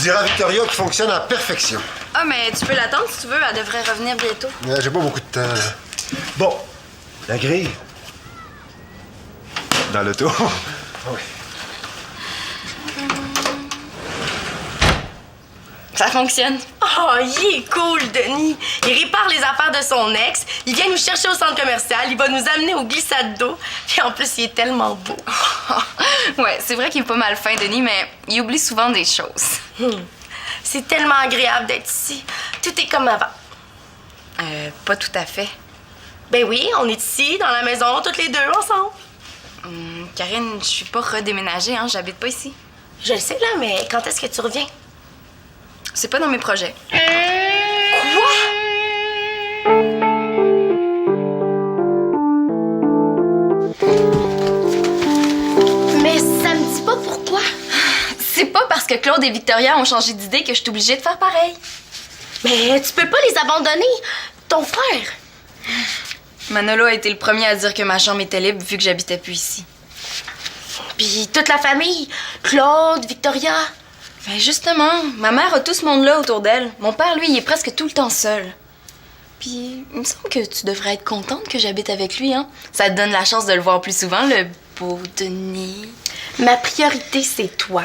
diras à Victoria qu'il fonctionne à perfection. Ah, mais tu peux l'attendre si tu veux. Elle devrait revenir bientôt. J'ai pas beaucoup de temps, là. Bon, la grille. Dans l'auto. Oui. Ça fonctionne. Oh, il est cool, Denis. Il répare les affaires de son ex. Il vient nous chercher au centre commercial. Il va nous amener au glissade d'eau. Puis en plus, il est tellement beau. Ouais, c'est vrai qu'il est pas mal fin, Denis, mais il oublie souvent des choses. C'est tellement agréable d'être ici. Tout est comme avant. Pas tout à fait. Ben oui, on est ici, dans la maison, toutes les deux, ensemble. Karine, je suis pas redéménagée, hein. J'habite pas ici. Je le sais, là, mais quand est-ce que tu reviens? C'est pas dans mes projets. Quoi? Mais ça me dit pas pourquoi. C'est pas parce que Claude et Victoria ont changé d'idée que je suis obligée de faire pareil. Mais tu peux pas les abandonner. Ton frère. Manolo a été le premier à dire que ma chambre était libre vu que j'habitais plus ici. Puis toute la famille. Claude, Victoria. Ben justement, ma mère a tout ce monde-là autour d'elle. Mon père, lui, il est presque tout le temps seul. Puis, il me semble que tu devrais être contente que j'habite avec lui, hein? Ça te donne la chance de le voir plus souvent, le beau Denis. Ma priorité, c'est toi.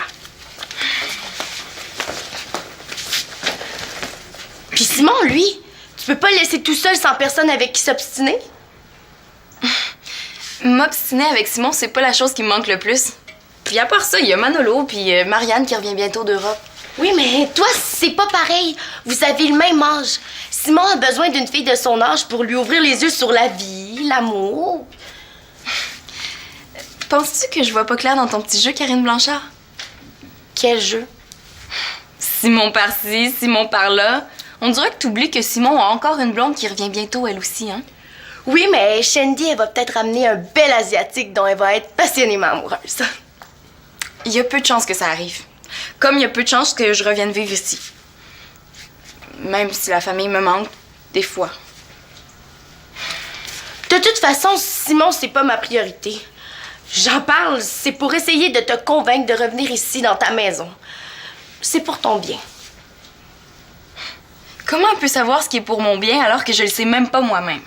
Puis Simon, lui, tu peux pas le laisser tout seul sans personne avec qui s'obstiner? M'obstiner avec Simon, c'est pas la chose qui me manque le plus. Puis à part ça, il y a Manolo, puis Marianne qui revient bientôt d'Europe. Oui, mais toi, c'est pas pareil. Vous avez le même âge. Simon a besoin d'une fille de son âge pour lui ouvrir les yeux sur la vie, l'amour. Penses-tu que je vois pas clair dans ton petit jeu, Karine Blanchard? Quel jeu? Simon par-ci, Simon par-là. On dirait que t'oublies que Simon a encore une blonde qui revient bientôt, elle aussi, hein? Oui, mais Shandy, elle va peut-être ramener un bel Asiatique dont elle va être passionnément amoureuse. Il y a peu de chances que ça arrive. Comme il y a peu de chances que je revienne vivre ici. Même si la famille me manque, des fois. De toute façon, Simon, c'est pas ma priorité. J'en parle, c'est pour essayer de te convaincre de revenir ici dans ta maison. C'est pour ton bien. Comment on peut savoir ce qui est pour mon bien alors que je le sais même pas moi-même?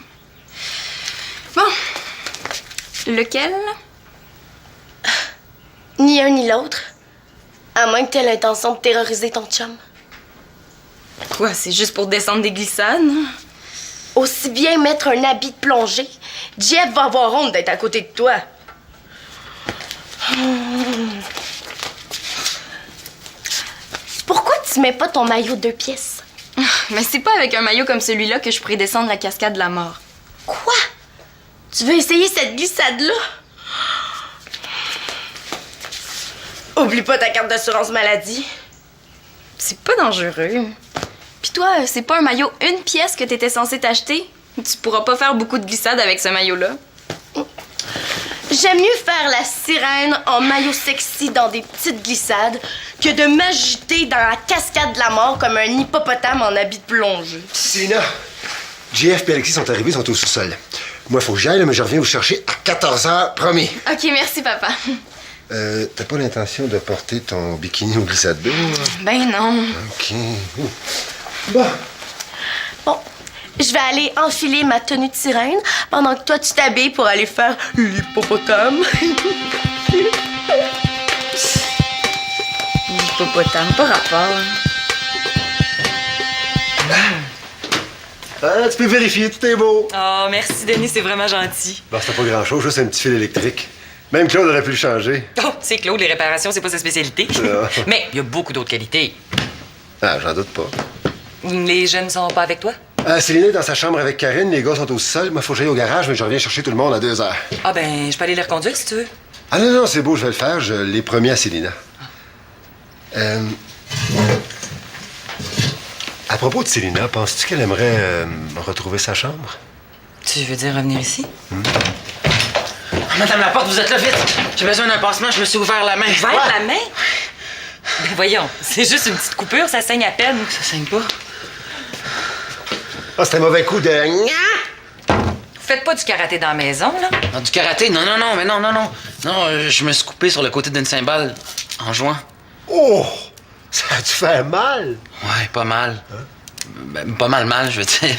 Bon. Lequel? Ni un ni l'autre. À moins que tu aies l'intention de terroriser ton chum. Quoi, c'est juste pour descendre des glissades? Aussi bien mettre un habit de plongée. Jeff va avoir honte d'être à côté de toi. Pourquoi tu mets pas ton maillot 2 pièces? Mais c'est pas avec un maillot comme celui-là que je pourrais descendre la cascade de la mort. Quoi? Tu veux essayer cette glissade-là? Oublie pas ta carte d'assurance maladie. C'est pas dangereux. Puis toi, c'est pas un maillot 1 pièce que t'étais censé t'acheter? Tu pourras pas faire beaucoup de glissades avec ce maillot-là. J'aime mieux faire la sirène en maillot sexy dans des petites glissades que de m'agiter dans la cascade de la mort comme un hippopotame en habit de plongée. Célina, JF et Alexis sont arrivés, sont au sous-sol. Moi, faut que j'aille, mais je reviens vous chercher à 14h, promis. OK, merci, papa. T'as pas l'intention de porter ton bikini au glissade d'eau? Ben non. OK. Bon. Bon, je vais aller enfiler ma tenue de sirène pendant que toi, tu t'habilles pour aller faire l'hippopotame. L'hippopotame, pas rapport. Tu peux vérifier, tout est beau. Oh, merci, Denis, c'est vraiment gentil. Bon, c'était pas grand-chose, juste un petit fil électrique. Même Claude aurait pu le changer. Oh, c'est Claude, les réparations, c'est pas sa spécialité. Mais il y a beaucoup d'autres qualités. Ah, j'en doute pas. Les jeunes sont pas avec toi? Céline est dans sa chambre avec Karine, les gars sont au sol. Moi, faut que j'aille au garage, mais je reviens chercher tout le monde à 2h. Ah ben, je peux aller les reconduire si tu veux. Ah non, c'est beau, je vais le faire. Je l'ai promis à Célina. À propos de Célina, penses-tu qu'elle aimerait retrouver sa chambre? Tu veux dire revenir ici? Madame la porte, vous êtes là, vite! J'ai besoin d'un pansement, je me suis ouvert la main. Ouvert la main? Ben voyons, c'est juste une petite coupure, ça saigne à peine. Ça saigne pas. Ah, c'était un mauvais coup de... Vous faites pas du karaté dans la maison, là? Non, du karaté? Non, mais non. Non, je me suis coupé sur le côté d'une cymbale en jouant. Oh! Ça a dû faire mal. Ouais, pas mal. Ben, pas mal, je veux dire.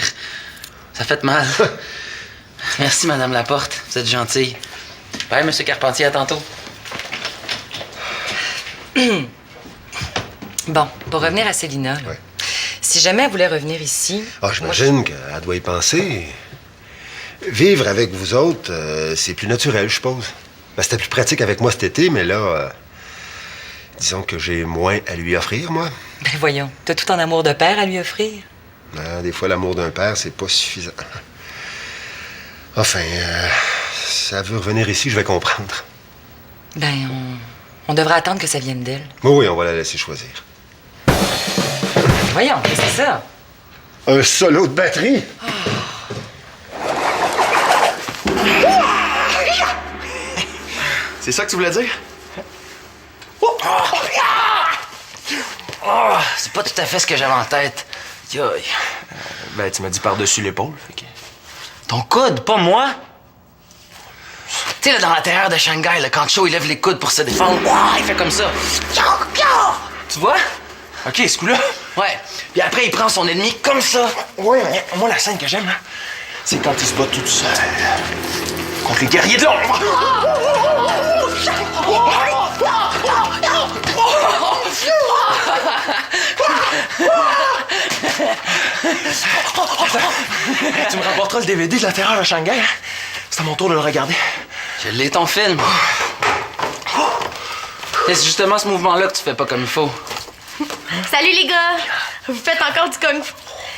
Ça fait mal. Merci, Madame Laporte. Vous êtes gentille. Bye, Monsieur Carpentier, à tantôt. Bon, pour revenir à Célina, là, Ouais. si jamais elle voulait revenir ici... Ah, j'imagine qu'elle doit y penser. Vivre avec vous autres, c'est plus naturel, je suppose. Ben, c'était plus pratique avec moi cet été, mais là, disons que j'ai moins à lui offrir, moi. Ben voyons, t'as tout en amour de père à lui offrir. Hein, des fois, l'amour d'un père, c'est pas suffisant. Enfin, si elle veut revenir ici, je vais comprendre. Ben, on devrait attendre que ça vienne d'elle. Oui, on va la laisser choisir. Voyons, qu'est-ce que c'est ça? Un solo de batterie? C'est ça que tu voulais dire? Oh, c'est pas tout à fait ce que j'avais en tête. Yoï. Ben, tu m'as dit par-dessus l'épaule, fait que... Ton coude, pas moi? Tu sais, là, dans l'intérieur de Shanghai, là, quand Cho, il lève les coudes pour se défendre, ouah, il fait comme ça. Tu vois? OK, ce coup-là... Ouais. Puis après, il prend son ennemi comme ça. Ouais, mais moi, la scène que j'aime, là, c'est quand il se bat tout seul contre les guerriers de l'ombre. Tu me rapporteras le DVD de l'intérieur de Shanghai, hein? C'est à mon tour de le regarder. Je l'ai, ton film. Et c'est justement ce mouvement-là que tu fais pas comme il faut. Salut les gars! Vous faites encore du kung fu.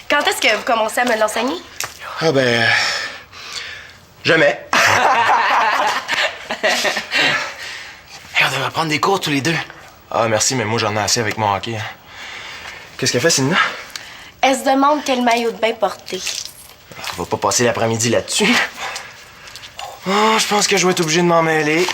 Quand est-ce que vous commencez à me l'enseigner? Ah ben... Jamais. Hey, on devrait prendre des cours tous les deux. Ah, merci, mais moi, j'en ai assez avec mon hockey. Hein. Qu'est-ce qu'elle fait, Célina? Elle se demande quel maillot de bain porter. On va pas passer l'après-midi là-dessus. Oh, je pense que je vais être obligé de m'en mêler.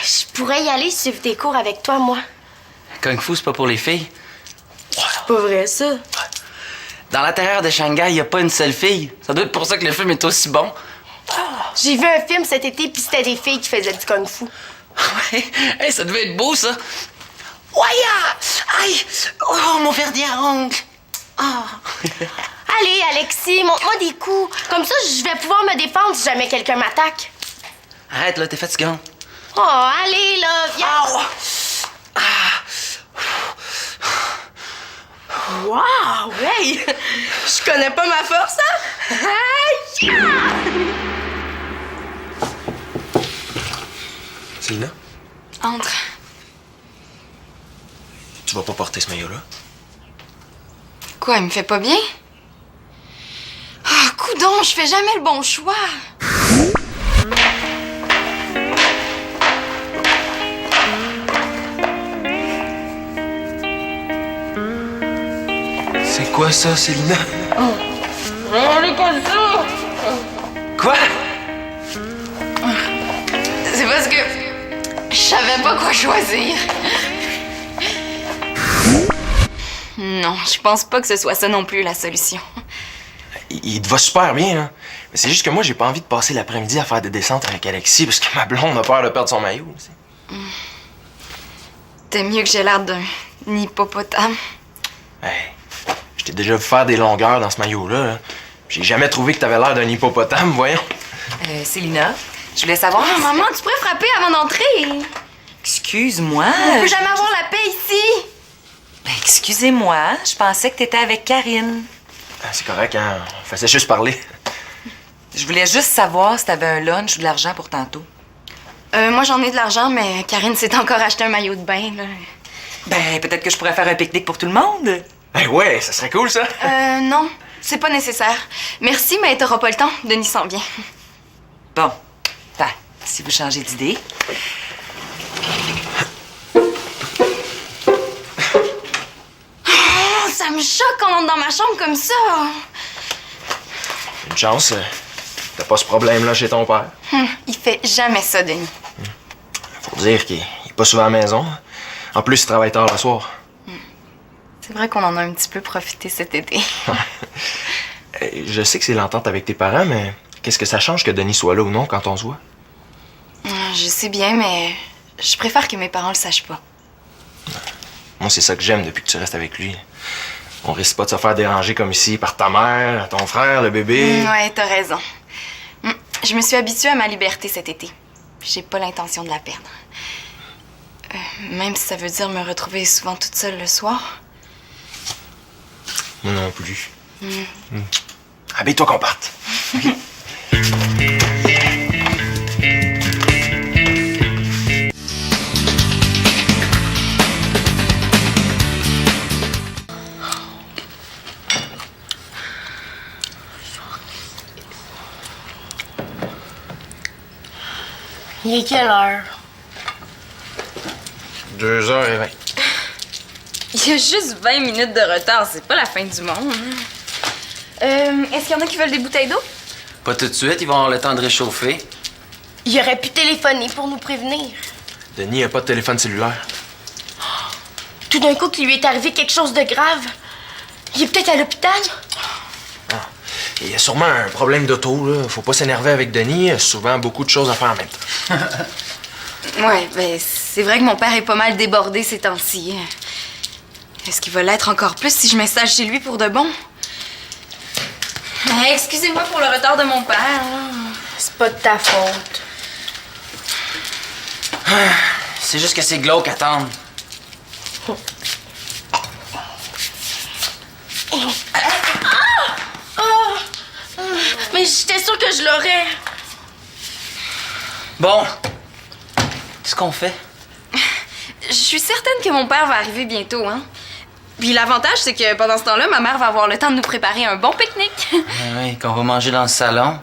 Je pourrais y aller suivre des cours avec toi, moi. Kung Fu, c'est pas pour les filles. C'est pas vrai, ça. Dans l'intérieur de Shanghai, y a pas une seule fille. Ça doit être pour ça que le film est aussi bon. J'ai vu un film cet été, puis c'était des filles qui faisaient du kung fu. Ouais. Hey, ça devait être beau, ça. Ouaya! Aïe! Oh, mon verdier à ongles. Ah. Allez, Alexis, montre-moi des coups. Comme ça, je vais pouvoir me défendre si jamais quelqu'un m'attaque. Arrête, là, t'es fatigant. Oh, allez, là, viens. Wow, hey! Je connais pas ma force, hein? Aïe! Célina, Entre. tu vas pas porter ce maillot-là? Quoi, il me fait pas bien? Ah, coudonc, je fais jamais le bon choix. C'est quoi ça, Célina? Quoi? C'est parce que je savais pas quoi choisir. Non, je pense pas que ce soit ça non plus la solution. Il te va super bien, hein? Mais c'est juste que moi, j'ai pas envie de passer l'après-midi à faire des descentes avec Alexis parce que ma blonde a peur de perdre son maillot. T'es mieux que j'ai l'air d'un hippopotame. Hey, je t'ai déjà vu faire des longueurs dans ce maillot-là. Là. J'ai jamais trouvé que t'avais l'air d'un hippopotame, voyons. Célina, je voulais savoir... Oh, maman, tu pourrais frapper avant d'entrer. Excuse-moi. On peut jamais avoir la paix ici. Ben, excusez-moi, je pensais que t'étais avec Karine. Ah, c'est correct, hein? On faisait juste parler. Je voulais juste savoir si t'avais un lunch ou de l'argent pour tantôt. Moi, j'en ai de l'argent, mais Karine s'est encore acheté un maillot de bain, là. Ben, peut-être que je pourrais faire un pique-nique pour tout le monde. Hey, ouais, ça serait cool, ça. Non, c'est pas nécessaire. Merci, mais t'auras pas le temps. Denis s'en vient. Bon, ben, si vous changez d'idée. Oh, ça me choque qu'on entre dans ma chambre comme ça. Une chance, t'as pas ce problème-là chez ton père. Il fait jamais ça, Denis. Faut dire qu'il est pas souvent à la maison. En plus, il travaille tard le soir. C'est vrai qu'on en a un petit peu profité cet été. Je sais que c'est l'entente avec tes parents, mais Qu'est-ce que ça change que Denis soit là ou non quand on se voit? Je sais bien, mais je préfère que mes parents le sachent pas. Moi, c'est ça que j'aime depuis que tu restes avec lui. On risque pas de se faire déranger comme ici par ta mère, ton frère, le bébé. Ouais, t'as raison. Je me suis habituée à ma liberté cet été. J'ai pas l'intention de la perdre. Même si ça veut dire me retrouver souvent toute seule le soir. Moi non plus. Habille-toi qu'on parte. Il est quelle heure? 2h20. Il y a juste 20 minutes de retard, c'est pas la fin du monde. Est-ce qu'il y en a qui veulent des bouteilles d'eau? Pas tout de suite, ils vont avoir le temps de réchauffer. Il aurait pu téléphoner pour nous prévenir. Denis a pas de téléphone cellulaire. Tout d'un coup, qu'il lui est arrivé quelque chose de grave. Il est peut-être à l'hôpital. Il y a sûrement un problème d'auto, là. Faut pas s'énerver avec Denis. Il a souvent beaucoup de choses à faire en même temps. Ouais, ben c'est vrai que mon père est pas mal débordé ces temps-ci. Est-ce qu'il va l'être encore plus si je m'installe chez lui pour de bon? Excusez-moi pour le retard de mon père. C'est pas de ta faute. C'est juste que c'est glauque à attendre. Mais j'étais sûre que je l'aurais. Bon, qu'est-ce qu'on fait? Je suis certaine que mon père va arriver bientôt, hein? Puis l'avantage, c'est que pendant ce temps-là, ma mère va avoir le temps de nous préparer un bon pique-nique. Oui, qu'on va manger dans le salon.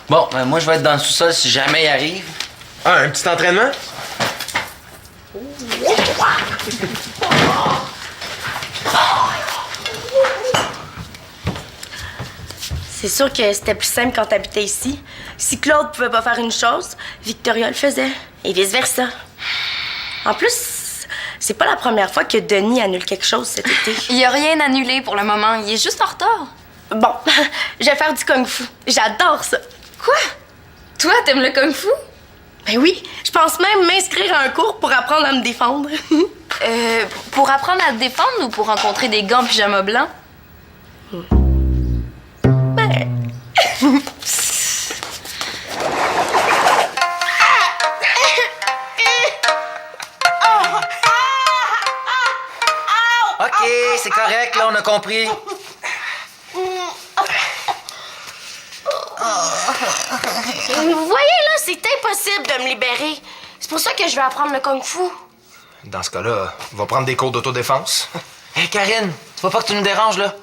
Bon, ben moi, je vais être dans le sous-sol si jamais il arrive. Ah, un petit entraînement? C'est sûr que c'était plus simple quand t'habitais ici. Si Claude pouvait pas faire une chose, Victoria le faisait. Et vice-versa. En plus, c'est pas la première fois que Denis annule quelque chose cet été. Il y a rien annulé pour le moment, il est juste en retard. Bon, je vais faire du kung-fu. J'adore ça. Quoi? Toi, t'aimes le kung-fu? Ben oui, je pense même m'inscrire à un cours pour apprendre à me défendre. Pour apprendre à te défendre ou pour rencontrer des gants pyjama blancs? OK, c'est correct, là, on a compris. Vous voyez, là, c'est impossible de me libérer. C'est pour ça que je vais apprendre le kung-fu. Dans ce cas-là, va prendre des cours d'autodéfense. Hé, Karine, tu vois pas que tu nous déranges, là?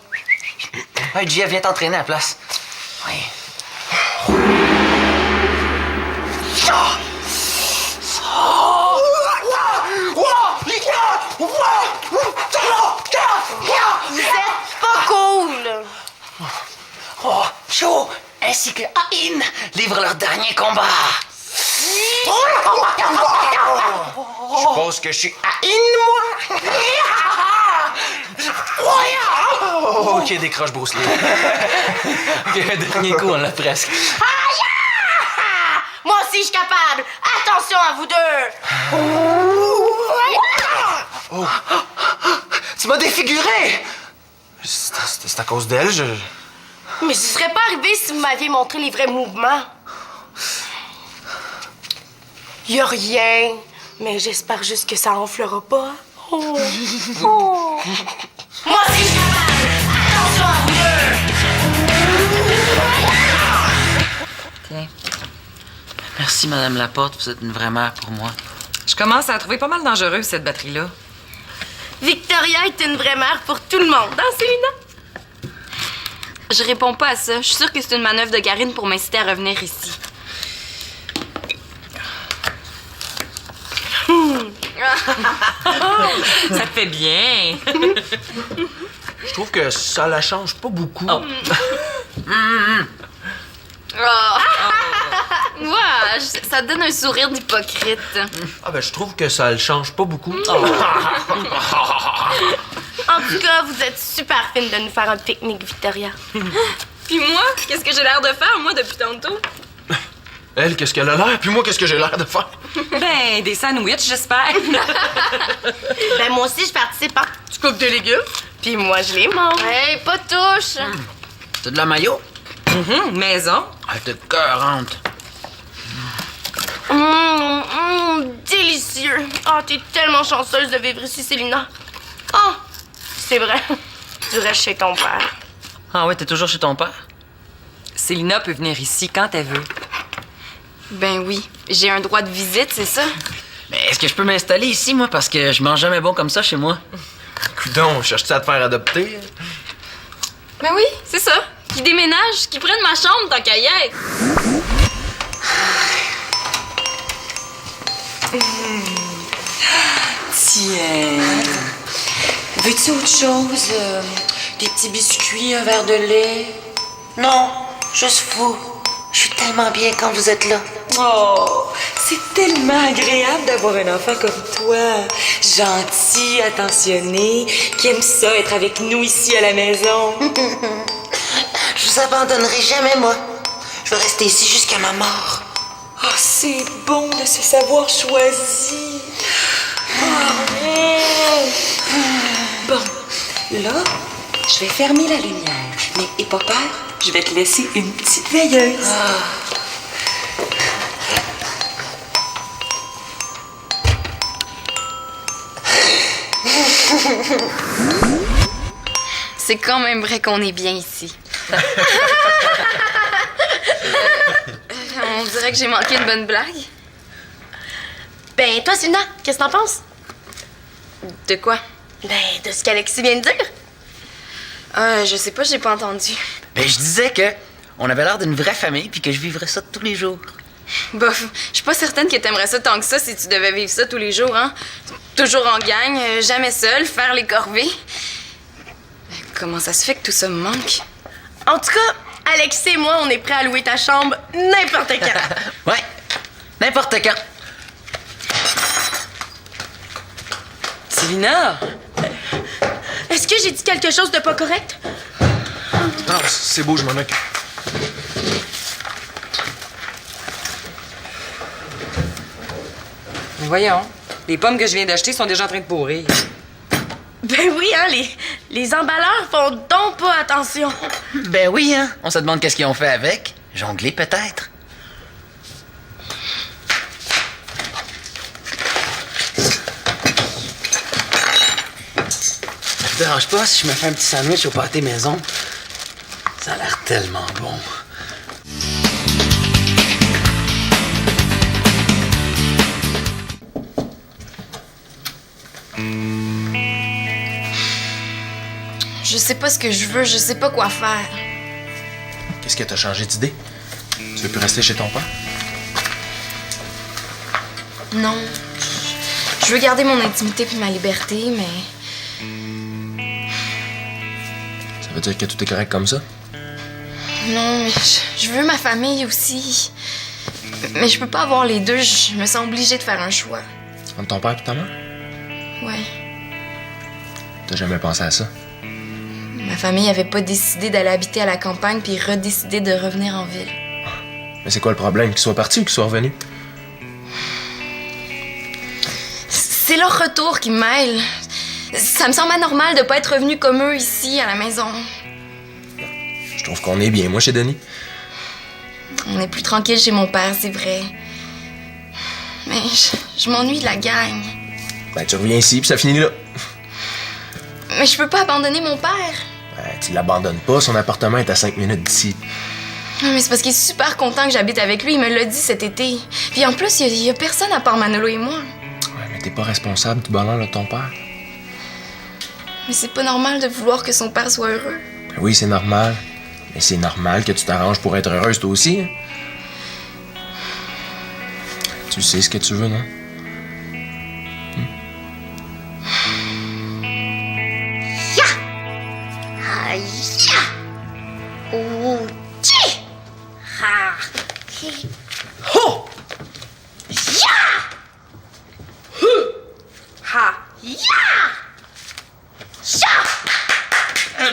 Hey, Gia, viens t'entraîner à la place. Oui. Vous êtes pas cool. Oh, Cho ainsi que Aïn livrent leur dernier combat. Je suppose que je suis Aïn, moi. OK, décroche Bruce Lee. OK, dernier coup, on l'a presque. Moi aussi, je suis capable. Attention à vous deux. Oh. Tu m'as défiguré! C'est à cause d'elle, Mais ce serait pas arrivé si vous m'aviez montré les vrais mouvements. Y a rien. Mais j'espère juste que ça enflera pas. Oh. Oh. Moi aussi, je suis capable. Attention à vous deux. Tiens. Merci, Madame Laporte. Vous êtes une vraie mère pour moi. Je commence à la trouver pas mal dangereuse, cette batterie-là. Victoria est une vraie mère pour tout le monde, hein, Célina? Je réponds pas à ça. Je suis sûre que c'est une manœuvre de Karine pour m'inciter à revenir ici. Ça te fait bien. Je trouve que ça la change pas beaucoup. Oh. Ouais, ça donne un sourire d'hypocrite. Ah ben, je trouve que ça le change pas beaucoup. En tout cas, vous êtes super fine de nous faire un pique-nique, Victoria. Puis moi, qu'est-ce que j'ai l'air de faire, moi, depuis tantôt? Elle, qu'est-ce qu'elle a l'air? Puis moi, qu'est-ce que j'ai l'air de faire? Ben, des sandwichs, j'espère. Ben, moi aussi, je participe. Hein. Tu coupes des légumes, puis moi, je les mange. Hey, pas de touche! T'as de la maillot? Maison. Ah, t'es cœurante. Délicieux. Ah, t'es tellement chanceuse de vivre ici, Célina. Ah, c'est vrai. Tu restes chez ton père. Ah ouais, t'es toujours chez ton père? Célina peut venir ici quand elle veut. Ben oui, j'ai un droit de visite, c'est ça? Mais est-ce que je peux m'installer ici, moi? Parce que je mange jamais bon comme ça chez moi. Coudon, cherches-tu à te faire adopter? Ben oui, c'est ça. Qui déménage, qui prenne ma chambre tant qu'à y être. Tiens. Veux-tu autre chose? Des petits biscuits, un verre de lait? Non, juste vous. Je suis tellement bien quand vous êtes là. Oh, c'est tellement agréable d'avoir un enfant comme toi. Gentil, attentionné, qui aime ça être avec nous ici à la maison. Je vous abandonnerai jamais, moi. Je vais rester ici jusqu'à ma mort. Oh, c'est bon de se savoir choisi. Bon, là, je vais fermer la lumière. Mais aie pas peur, je vais te laisser une petite veilleuse. C'est quand même vrai qu'on est bien ici. On dirait que j'ai manqué une bonne blague. Ben, toi, Célina, qu'est-ce que t'en penses? De quoi? Ben, de ce qu'Alexis vient de dire. Je sais pas, j'ai pas entendu. Ben, je disais que on avait l'air d'une vraie famille puis que je vivrais ça tous les jours. Bof, je suis pas certaine que t'aimerais ça tant que ça si tu devais vivre ça tous les jours, hein? Toujours en gang, jamais seul, faire les corvées. Comment ça se fait que tout ça me manque? En tout cas, Alexis et moi, on est prêts à louer ta chambre n'importe quand. Ouais, n'importe quand. Célina! Est-ce que j'ai dit quelque chose de pas correct? Non, c'est beau, je m'en occupe. Voyons, les pommes que je viens d'acheter sont déjà en train de pourrir. Ben oui, hein, les emballeurs font donc pas attention. Ben oui, hein. On se demande qu'est-ce qu'ils ont fait avec. Jongler, peut-être. Ça te dérange pas si je me fais un petit sandwich au pâté maison? Ça a l'air tellement bon. Je sais pas ce que je veux, je sais pas quoi faire. Qu'est-ce que t'as changé d'idée? Tu veux plus rester chez ton père? Non. Je veux garder mon intimité puis ma liberté, mais... Ça veut dire que tout est correct comme ça? Non, mais je veux ma famille aussi. Mais je peux pas avoir les deux, je me sens obligée de faire un choix. Entre ton père et ta mère? Ouais. T'as jamais pensé à ça? Ma famille avait pas décidé d'aller habiter à la campagne puis redécidé de revenir en ville. Mais c'est quoi le problème? Qu'ils soient partis ou qu'ils soient revenus? C'est leur retour qui me mêle. Ça me semble anormal de pas être revenu comme eux ici, à la maison. Je trouve qu'on est bien, moi, chez Denis. On est plus tranquille chez mon père, c'est vrai. Mais je m'ennuie de la gang. Ben, tu reviens ici, puis ça finit là. Mais je peux pas abandonner mon père. Ben, tu l'abandonnes pas, son appartement est à 5 minutes d'ici. Non, mais c'est parce qu'il est super content que j'habite avec lui, il me l'a dit cet été. Puis en plus, il y a personne à part Manolo et moi. Ouais, mais t'es pas responsable du bonheur de ton père. Mais c'est pas normal de vouloir que son père soit heureux. Ben oui, c'est normal. Mais c'est normal que tu t'arranges pour être heureuse, toi aussi. Hein? Tu sais ce que tu veux, non? Oh!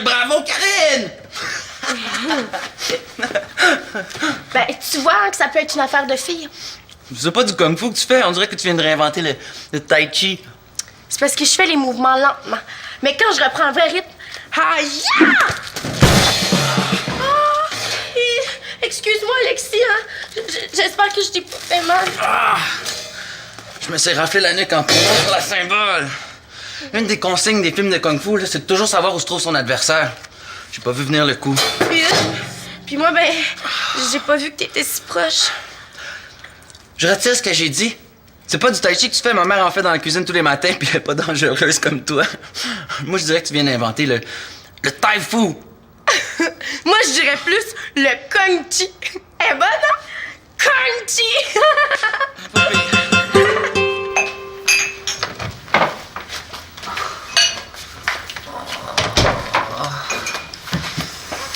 Bravo, Karine! Ben, tu vois hein, que ça peut être une affaire de fille. C'est pas du kung-fu que tu fais. On dirait que tu viens de réinventer le tai chi. C'est parce que je fais les mouvements lentement. Mais quand je reprends un vrai rythme... Aïe! Excuse-moi, Alexis, hein? J'espère que je t'ai pas fait mal. Je me suis raflé la nuque en courant sur la symbole. Une des consignes des films de kung-fu, là, c'est de toujours savoir où se trouve son adversaire. J'ai pas vu venir le coup. Puis moi, ben, j'ai pas vu que t'étais si proche. Je retire ce que j'ai dit. C'est pas du tai chi que tu fais, ma mère en fait dans la cuisine tous les matins, puis elle est pas dangereuse comme toi. Moi, je dirais que tu viens d'inventer le tai fu. Moi, je dirais plus le kung chi. Eh ben non? Kung chi!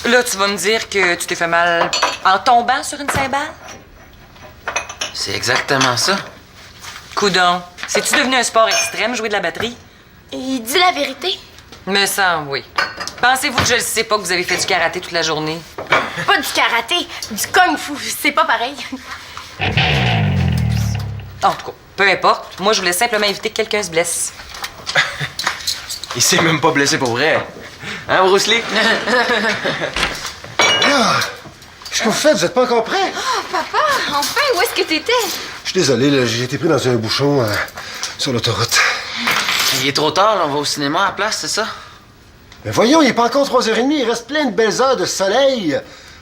Là, tu vas me dire que tu t'es fait mal en tombant sur une cymbale? C'est exactement ça. Coudon, c'est-tu devenu un sport extrême, jouer de la batterie? Il dit la vérité. Me semble, oui. Pensez-vous que je ne sais pas que vous avez fait du karaté toute la journée? Pas du karaté, du kung fu. C'est pas pareil. En tout cas, peu importe. Moi, je voulais simplement éviter que quelqu'un se blesse. Il s'est même pas blessé pour vrai. Hein, Bruce Lee? Là, qu'est-ce que vous faites? Vous êtes pas encore prêts? Oh, papa, enfin, où est-ce que t'étais? Je suis désolé, là, j'ai été pris dans un bouchon sur l'autoroute. Il est trop tard, là, on va au cinéma à la place, c'est ça? Mais voyons, il est pas encore 3h30, il reste plein de belles heures de soleil.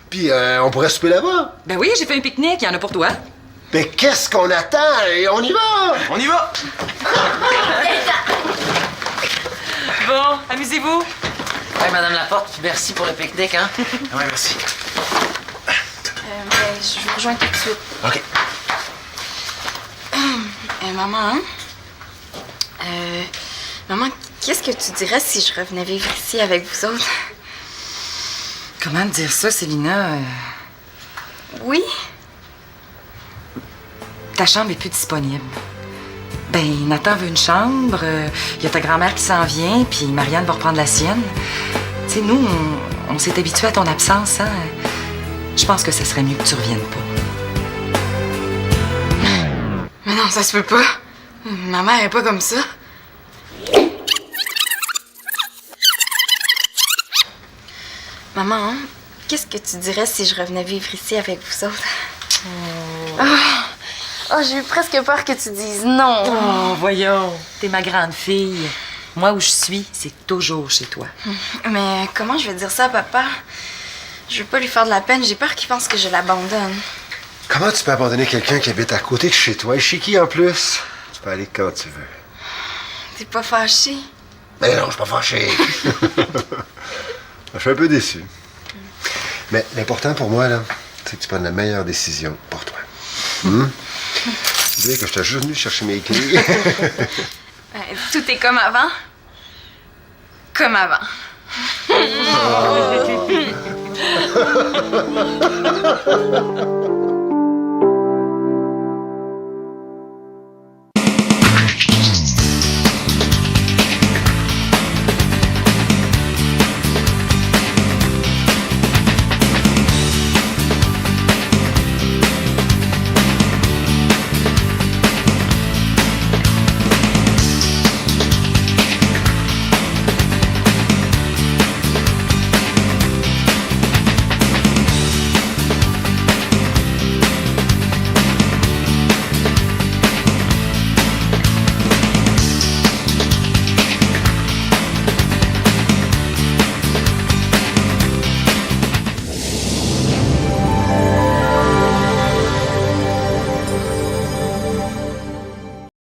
Puis on pourrait souper là-bas. Ben oui, j'ai fait un pique-nique, il y en a pour toi. Mais qu'est-ce qu'on attend? Et on y va! On y va! Bon, amusez-vous. Ouais, Madame Laporte, puis merci pour le pique-nique, hein? Ouais, merci. Je vous rejoins tout de suite. OK. Maman, maman, qu'est-ce que tu dirais si je revenais vivre ici avec vous autres? Comment te dire ça, Célina? Oui? Ta chambre est plus disponible. Ben, Nathan veut une chambre, il y a ta grand-mère qui s'en vient, puis Marianne va reprendre la sienne. Tu sais, nous, on s'est habitués à ton absence, hein? Je pense que ce serait mieux que tu reviennes pas. Mais non, ça se peut pas. Ma mère est pas comme ça. Maman, qu'est-ce que tu dirais si je revenais vivre ici avec vous autres? Oh, j'ai eu presque peur que tu dises non. Oh, voyons, t'es ma grande fille. Moi, où je suis, c'est toujours chez toi. Mais comment je vais dire ça à papa? Je veux pas lui faire de la peine, j'ai peur qu'il pense que je l'abandonne. Comment tu peux abandonner quelqu'un qui habite à côté de chez toi? Et chez qui en plus? Tu peux aller quand tu veux. T'es pas fâché? Mais non, je suis pas fâché. Je suis un peu déçu. Mais l'important pour moi, là, c'est que tu prennes la meilleure décision pour toi. Tu dis que je t'ai juste venu chercher mes clés. Tout est comme avant. Comme avant. Oh.